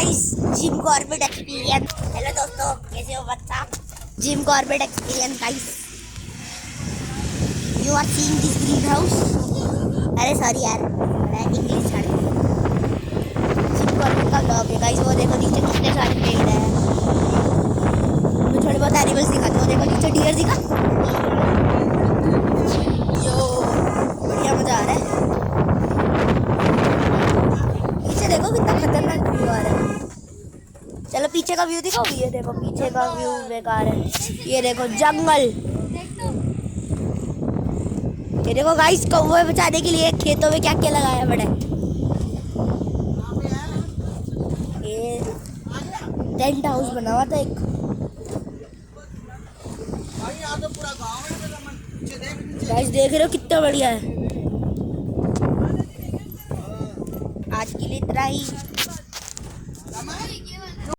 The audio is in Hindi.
Guys Jim Corbett experience. Hello दोस्तों, कैसे हो बच्चा? Jim Corbett experience guys. You are seeing this green house. अरे सॉरी यार, मैं इंग्लिश छाड़ दी। जिम कॉर्बेट का ब्लॉग है गाइस। वो देखो नीचे कितने सारे पेड़ हैं। मैं थोड़े बहुत एनिमल्स दिखाता हूँ। देखो नीचे डियर दिखा। यो बढ़िया मजा आ रहा है। पीछे देखो कितना खतरनाक व्यू आ रहा है। चलो पीछे का व्यू दिखाओ। ये देखो पीछे का व्यू बेकार है। ये देखो जंगल। ये देखो गाइस, कौवे बचाने के लिए खेतों में क्या क्या लगाया बड़ा। ये टेंट हाउस बना हुआ था एक। गाइस देख रहे हो कितना बढ़िया है। आज के लिए इतना ही।